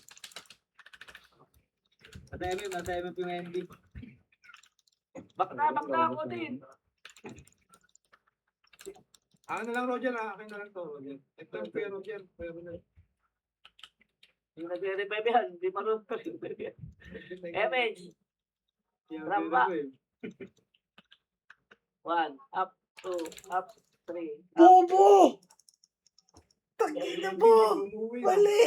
Nata MF yung MD. bakla ako din. Akin na lang, Roger. Akin na lang to, Roger. Ito yung kuya Roger. Kuya Roger. Yung nagre-revive yan, hindi marunong ka revive yan. MH, Yan, Ramba. pero, 1, up, 2, up, 3, up. Bobo! Tangin na po! Umuwi. Mali!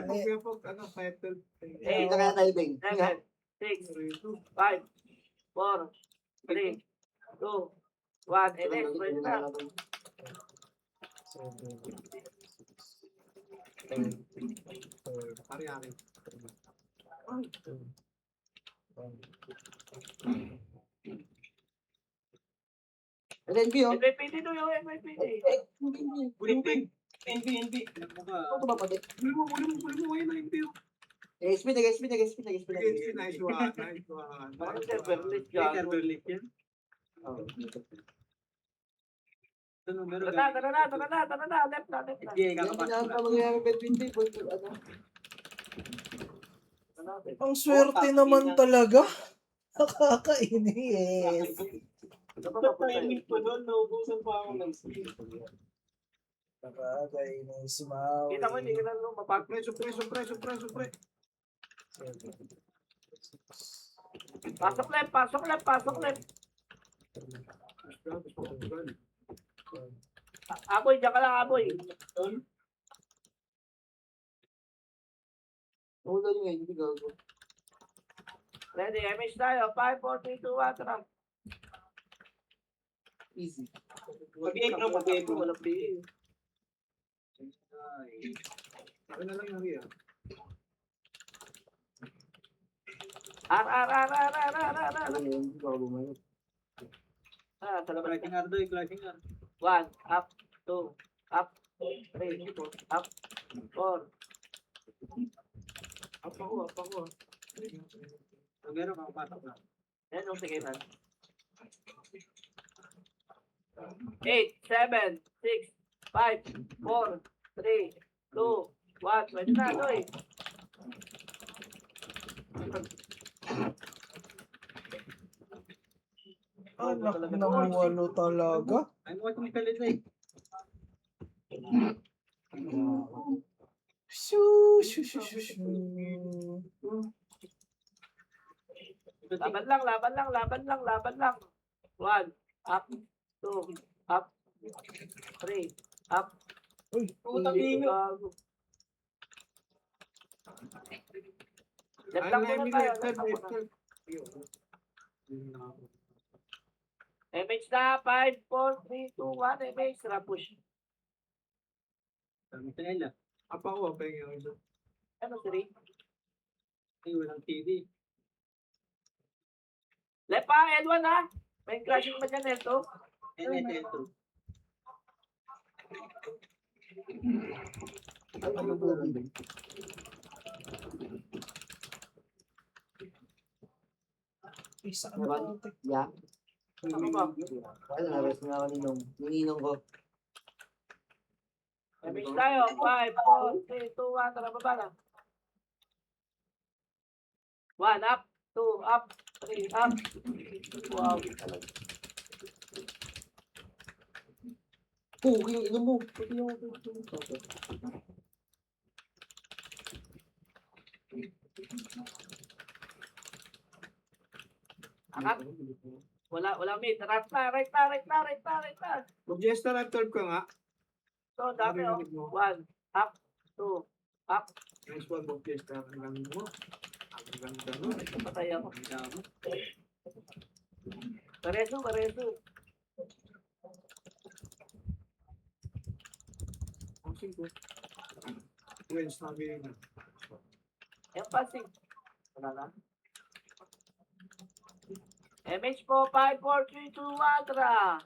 Kuya Pog, ano, title. Eight. Ito kaya tayo, Beng. 7, 6, 5, 4, 3, 2, 1, and then, pwede na. Ari-ari. LNB, oh. MVPD to yung MVPD. Bulimping. NB. Ano ba pati? Huli mo ngayon na yung XP, nag-XP. Nice one. Parang serverless May gago. server link yan. Oh. Ito numero. Tara na. Left na. Hindi, Yan kakapasok din na. ang mangyayari badminton. Ano? Ang swerte naman talaga. Nakakainis. Ba't timing ko doon? Naubusan pa ako ng speed. Nakakainis, Maui. Kita mo, hindi ka na lumapag. Pre. Pasok left. Aboy, diyan ka lang, Aboy. Ulo nyo ngayon, hindi gago. Ready, MH tayo. 5, 4, 3, 2, 1, tara. Easy. Mag-i-egg bro. Walang PE. Ano na lang yung Ria? R. Ano yun, hindi gago ngayon. Sa labas. Clutching R doy, clutching R. 1, up, 2, up, 3, up, 4. Up ako. So, meron kang patok na. Yan yung sige na. 8, 7, 6, 5, 4, 3, 2, 1. Pwede na, Doy. Anak ng walo talaga. Ay mo itong kalit eh. Shoo. Laban lang. 1, up, 2, up, 3, up. Uy, Putang ina. Left lang muna tayo. MH na, 5, 4, 3, 2, 1, MH, tara push. Sabi sa nila. Up ako, pengi yung isa. Ano, 3? Ay, walang TV. Left pa, L1 ha. May crashing ba dyan, L2? NSL2. Ano ba yun? isa ka na putik. Yeah. Ano ba? Ano, naras na ako ninong ko. MH tayo, 5, 4, 3, 2, 1, tara baba na. 1, up, 2, up, 3, up. Wow. Puki yung ino mo. Puki yung Angat. Wala mid. Right na. Mag-jester after ko nga. So, dami oh. 1, up, 2, up. Nice one, mag-jester. Ang ganda mo. Ang ganda mo. Patay ako. Ang dami. Pareso. Ang singko. Ngayon, sabi na. Yan passing. Wala na. MH po, 5, 4, 3, 2, 1, tara.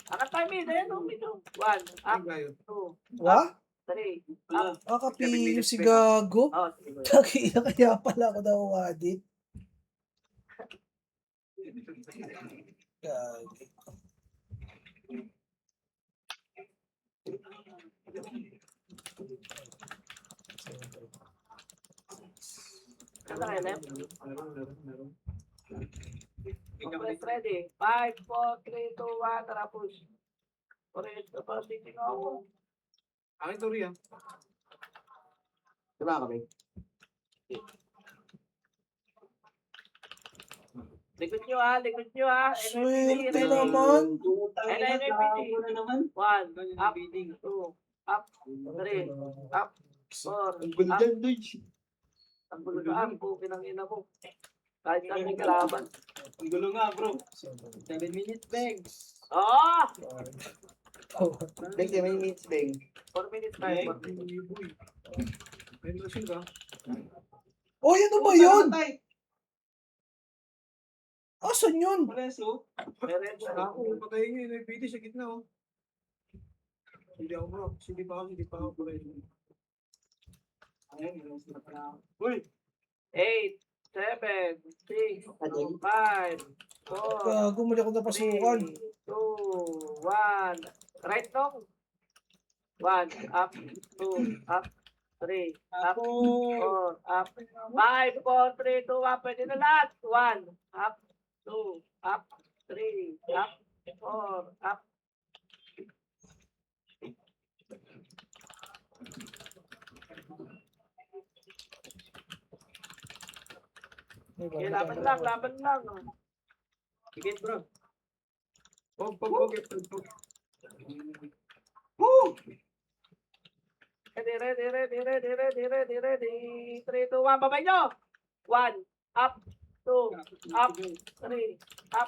Angat tayo mid. Ayan o, mid o. 1, up, Ang gayo. 2, Wa? 3, up. Kakapiyo si Gago. Oh, sige. Takiya kaya pala ako daw wadit. Gagi. Ano kayo, left? Meron. Press ready. 5, 4, 3, 2, 1, tara push. Correct. Tapos titingnan ako. Akin to Ria. Diba kami? Likod nyo ha. Swerte ready. naman. NNPD. Ano naman? 1, up, 2, up, 3, up, 4, Ang gulo up. dyan, Dodge. Ang gulo saan, bukin ang ina mo. Kahit saan may kalaban. Ang gulo nga bro. 7 minutes, Begs. Oh! Beng, may minutes, Beng. 4 minutes tayo. Okay. 4 minutes. May lasing ka? Oh, ano ba Puta, yun? namatay. Asan yun? Pareso. Meron siya. Ako, patayin nyo yun. May PD sa gitna, oh. Hindi ako bro. Hindi pa ako pala yun. Uy! 8, 7, 6, 5, 4, Gago, mali ako napasukan. 3, 2, 1. Right nong. 1, up, 2, up, 3, up, 4, up, 5, 4, 3, 2, 1. Pwede na lahat. 1, up, 2, up, 3, up, 4, up. Okay, laban lang, laban lang. Sige, bro. Pag. Ready. 3, 2, 1. Babay nyo. 1, up, 2, up, 3, up.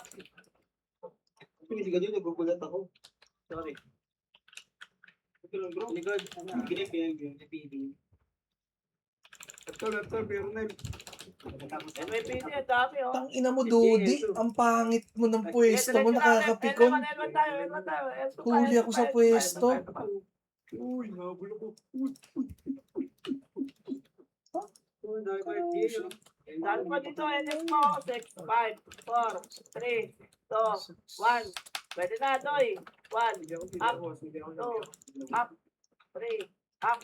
Pinisigaw yun, nagugulat ako. Sorry. Ito lang, bro. Likod, ano, pinipig, Ito, Bernal. MVP, ang dami, oh. Tang ina mo, Dodi. Ang pangit mo ng pwesto mo, nakakapikon. L1 tayo. L2 pa, Huli ako sa L2 pa, pwesto. L2 pa. Uy, nabul ako. Dahil pa dito, NS mo. 6, 5, 4, 3, 2, 1. Pwede na, Doy. 1, Hindi ako Up. hindi ako 2, up, 3, up.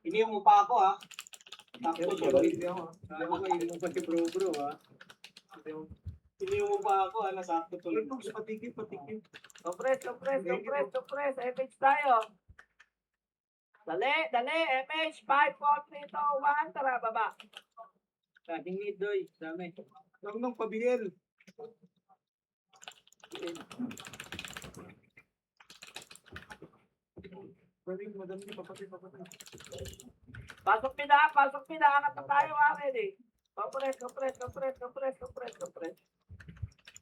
Iniyong mo pa ako, ha? Takbo, tuloy. Hindi ako. Alam ko, hindi mo pa si bro, ha? Iniyong mo pa ako, ha? Nasakto tuloy. Patigil. Compress. MH tayo. Dali. MH. 5, 4, 3, 2, 1. Tara, baba. Ating need, Doy. Dami. Lang nang pabiel. Pwede madami papatay. Pasok pina. Angat na tayo, akin eh. Compress.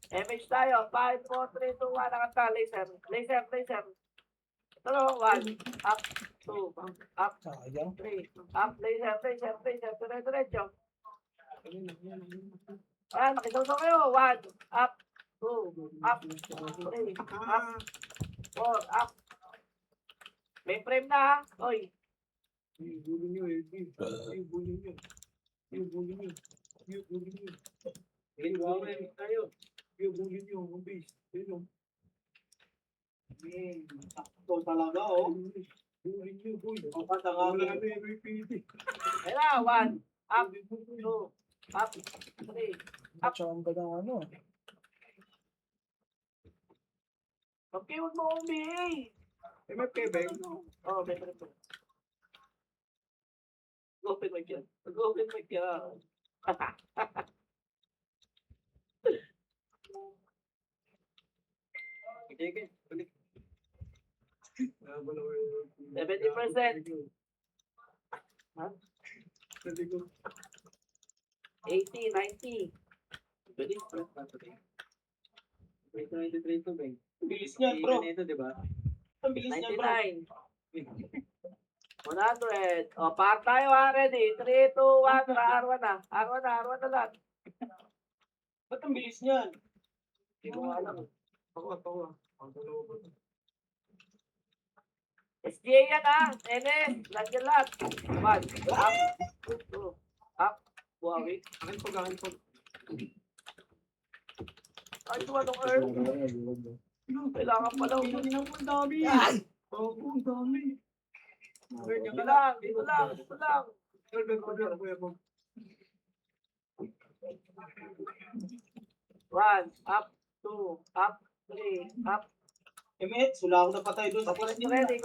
MH tayo. 5, 4, 3, 2, 1. Angat na. Laser. Ito no, 1. Up. 2. Up. Sayang. 3. Up. Laser. Diretso. Ayan, makisaw kayo. 1. Up. 2. Up. 3. Up. 4. Up. May frame na, ha? Oy. Yung bully nyo. Sige, bawin tayo. Yung bully nyo. Ang base. Yun. Sakto talaga, oh. Bully nyo, boy. Ang patanga Wala na yung repeat. Ayan na, 1. Up. 2. Up. 3. Chamba ng ano. Okay, huwag mo umihi. MFK, Beng. Oh, may frame. Open mic yan. Sige, balik. 70%. Ha? 80, 90. Pwede, bro. Wait, 93 to, Beng. Bilis niyan, bro. Ito, di ba? Ang bilis niyan, bro. 99. 100. O, par tayo, ha? Ready? 3, 2, 1. R1 na. R1 na lang. Ba't ang bilis niyan? Hindi ko alam. Ako. Ang dalawa ba? SGA yan, ha? NS. Nandiyan lahat. 1. Up. 2. Up. Buhawi. Akin pag. Ay, ito anong earth? Kailangan pala. Ang dami. Oo, ang dami. Dito lang. Kuya, Bob. 1. Up. 2. Up. 3. Up. Emet, wala ako napatay doon. Compress ready.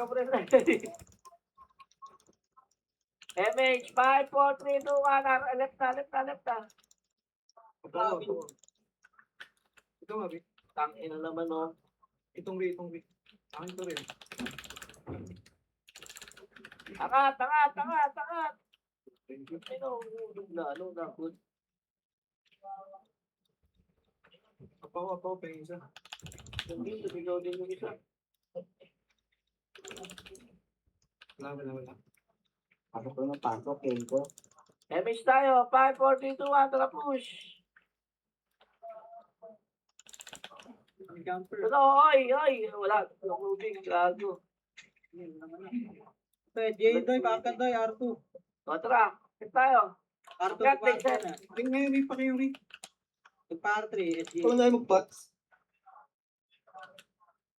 MH. 5, 4, 3, 2, 1. Left na. Ako. Ito nga, Vic. Tangina naman, oh. Itong Vic. Akin to rin. Angat. Ay, no, hulog na. Good. Ako, pengen isa. Hindi, sumigaw din yung isa. Wala. Pasok ko ng pasok, game ko. Damage tayo. 5, 4, 3, 2, 1. Tara, push. Ang jumper. Ito, oy. Wala. Walang moving. Gago. J Doy, bakit Doy, R2. O, tara. Hit tayo. R2 Cut, pa cut. na. Ring ngayon, ring pa kayo, ring. Nagpa R3, SG. Kung na mag-bots.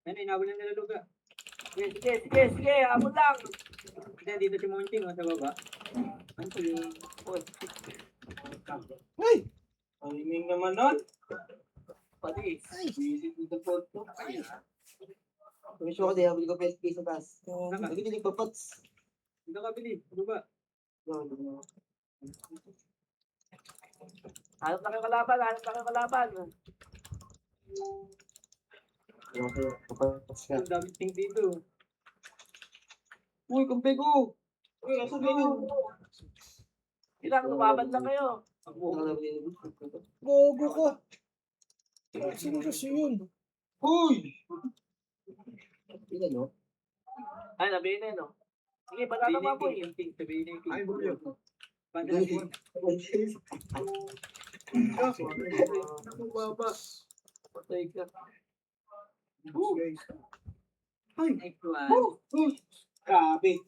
Ano, inabol na nila luga. Sige. Amon lang. Hindi, dito si Monching, sa baba. Ano po yung... Uy, Ay! Timing naman nun. pati. Visit dito po ito. Kumisyo ko din, habili ko PSP sa taas. Naka, Hindi ko nagpa-pots. dito ka bili, baba. Hanap na kayo kalaban. Okay, kapag-pots ka. Ang dami ting dito. Uy, kampe ko! Uy, nasa ganyan. Ilang, lumaban lang kayo. Bobo ko. Sino kasi yun? Uy! Ilan, no? Ay, nabihin na yun, no? Sige, patata mo po eh. Sabihin na yung Ay, bugyo. Panda na po. Ako, baba. Patay ka. Guys. Next one. Grabe!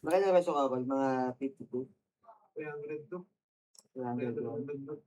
Magkano ba sa kapag? Mga 52? 300 to. 300. 300.